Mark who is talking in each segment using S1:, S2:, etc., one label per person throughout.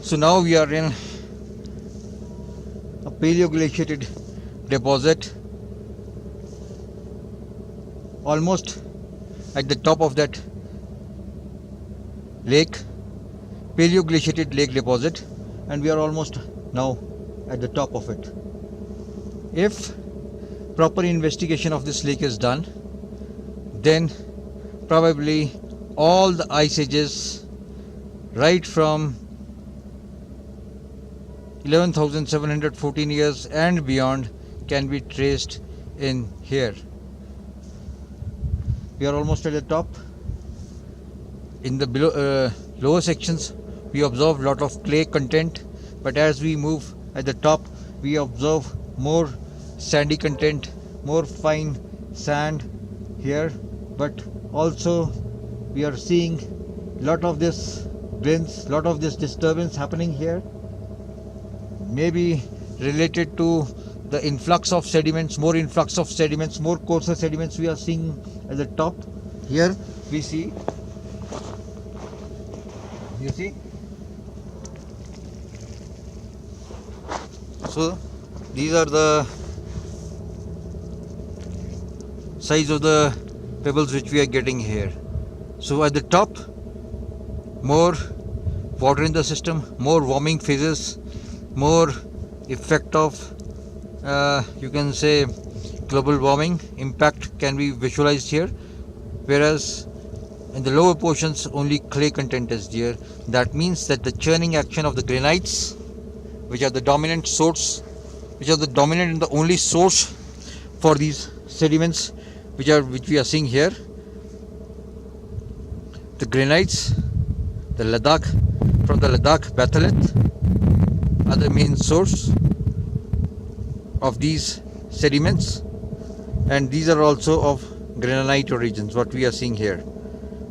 S1: So now we are in a paleoglaciated deposit, almost at the top of that lake, paleoglaciated lake deposit, and we are almost now at the top of it. If proper investigation of this lake is done, then probably all the ice ages right from 11,714 years and beyond can be traced in here. We are almost at the top. In the lower sections we observe lot of clay content, but as we move at the top we observe more sandy content, more fine sand here, but also we are seeing lot of this winds, lot of this disturbance happening here, maybe related to the influx of sediments, more coarser sediments we are seeing at the top. Here we see, you see, so these are the size of the pebbles which we are getting here. So at the top, more water in the system, more warming phases, more effect of you can say global warming impact can be visualized here, whereas in the lower portions only clay content is there. That means that the churning action of the granites, which are the dominant source, which are the dominant and the only source for these sediments which we are seeing here, the granites, the Ladakh, from the Ladakh batholith are the main source of these sediments, and these are also of granite origins. What we are seeing here,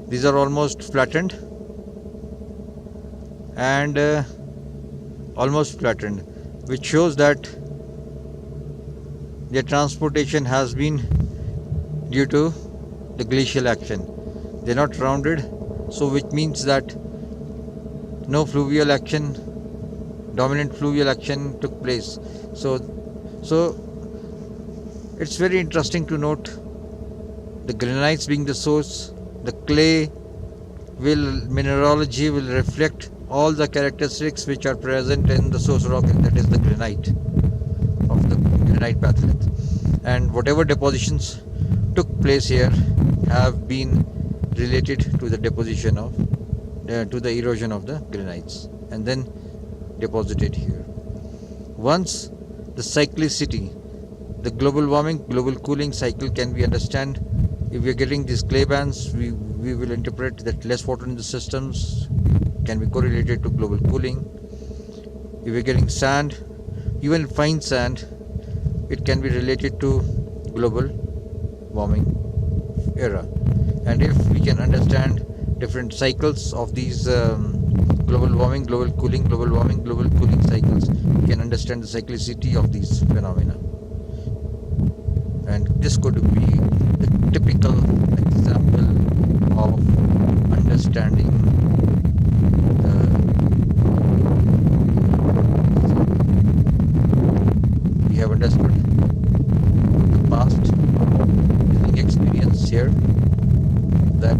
S1: these are almost flattened and which shows that their transportation has been due to the glacial action. They are not rounded, so which means that no fluvial action, dominant fluvial action took place. So it's very interesting to note the granites being the source, the clay mineralogy will reflect all the characteristics which are present in the source rock, and that is the granite of the granite batholith. And whatever depositions took place here have been related to the deposition of to the erosion of the granites and then deposited here. Once the cyclicity, the global warming, global cooling cycle can be understood. If we are getting these clay bands, we will interpret that less water in the systems can be correlated to global cooling. If we are getting sand, even fine sand, it can be related to global warming era. And if we can understand different cycles of these global warming, global cooling, global warming, global cooling cycles, we can understand the cyclicity of these phenomena. And this could be the typical example of understanding we have understood the past living experience here, that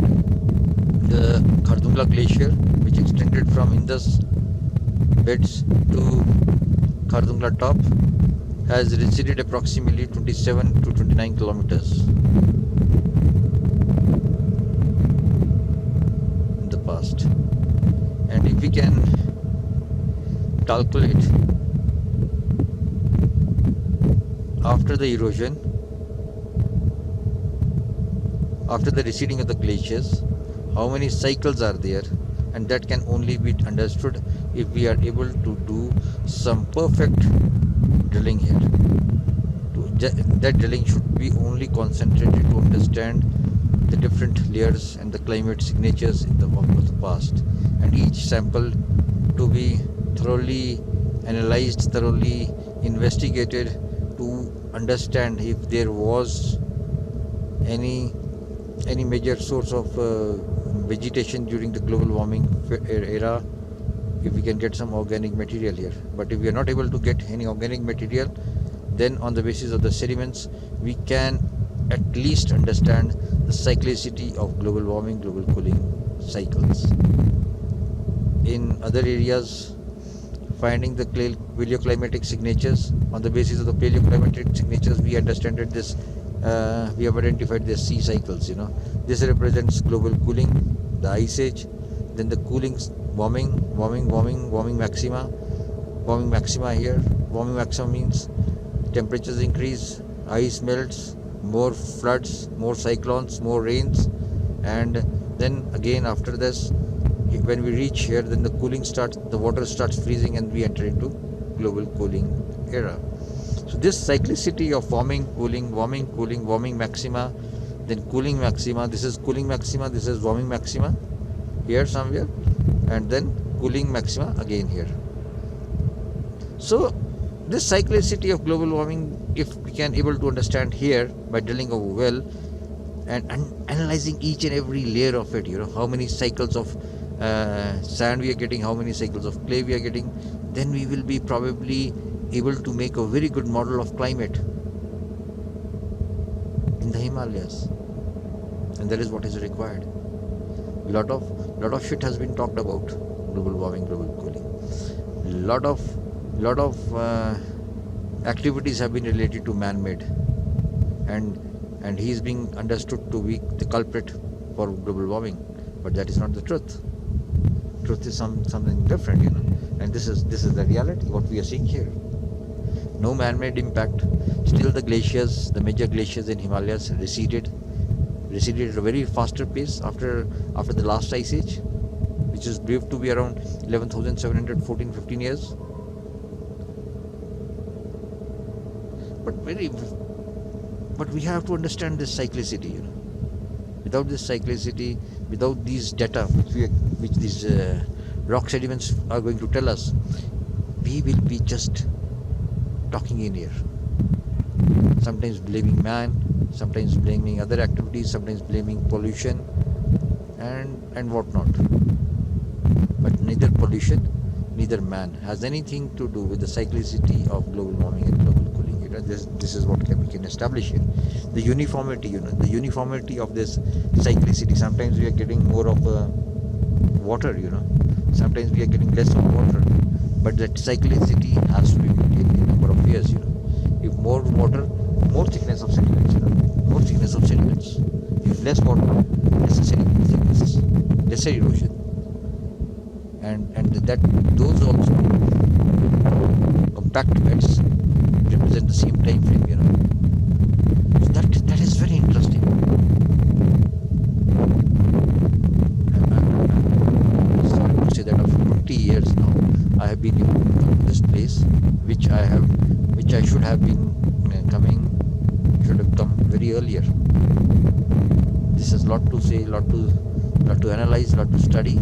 S1: the Khardungla Glacier, which extended from Indus beds to Khardungla top, has receded approximately 27 to 29 kilometers in the past. And if we can calculate after the erosion, after the receding of the glaciers, how many cycles are there, and that can only be understood if we are able to do some perfect drilling here. That drilling should be only concentrated to understand the different layers and the climate signatures in the work of the past, and each sample to be thoroughly analyzed, thoroughly investigated to understand if there was any major source of vegetation during the global warming era if we can get some organic material here. But if we are not able to get any organic material, then on the basis of the sediments we can at least understand the cyclicity of global warming, global cooling cycles. In other areas, finding the paleoclimatic signatures, on the basis of the paleoclimatic signatures we understand that this we have identified the sea cycles. This represents global cooling, the ice age, then the cooling, warming maxima here. Warming maxima means temperatures increase, ice melts, more floods, more cyclones, more rains, and then again after this, when we reach here, then the cooling starts, the water starts freezing, and we enter into global cooling era. So this cyclicity of warming, cooling, warming maxima, then cooling maxima, this is cooling maxima, this is warming maxima here somewhere, and then cooling maxima again here. So this cyclicity of global warming, if we can able to understand here by drilling a well and analyzing each and every layer of it, how many cycles of sand we are getting, how many cycles of clay we are getting, then we will be probably able to make a very good model of climate in the Himalayas, and that is what is required. Lot of shit has been talked about global warming, global cooling. Lot of activities have been related to man-made, and he is being understood to be the culprit for global warming, but that is not the truth. Truth is something different, and this is the reality what we are seeing here. No man-made impact. Still the glaciers, the major glaciers in Himalayas receded at a very faster pace after the last ice age, which is believed to be around 11,715 years. But we have to understand this cyclicity. Without this cyclicity, without these data which these rock sediments are going to tell us, we will be just talking in here. Sometimes blaming man, sometimes blaming other activities, sometimes blaming pollution and whatnot. But neither pollution, neither man has anything to do with the cyclicity of global warming and global cooling. This is what we can establish here. The uniformity, the uniformity of this cyclicity. Sometimes we are getting more of water, sometimes we are getting less of water, but that cyclicity has to be maintained in a number of years. If more water, more thickness of sediments, If less water, lesser sediment thickness, lesser erosion, and that those also compact beds represent the same time frame. So that is very interesting. I'm sorry to say that after 20 years now, I have been able to come to this place, which I should have been should have come very earlier. This is lot to say, lot to analyze, lot to study,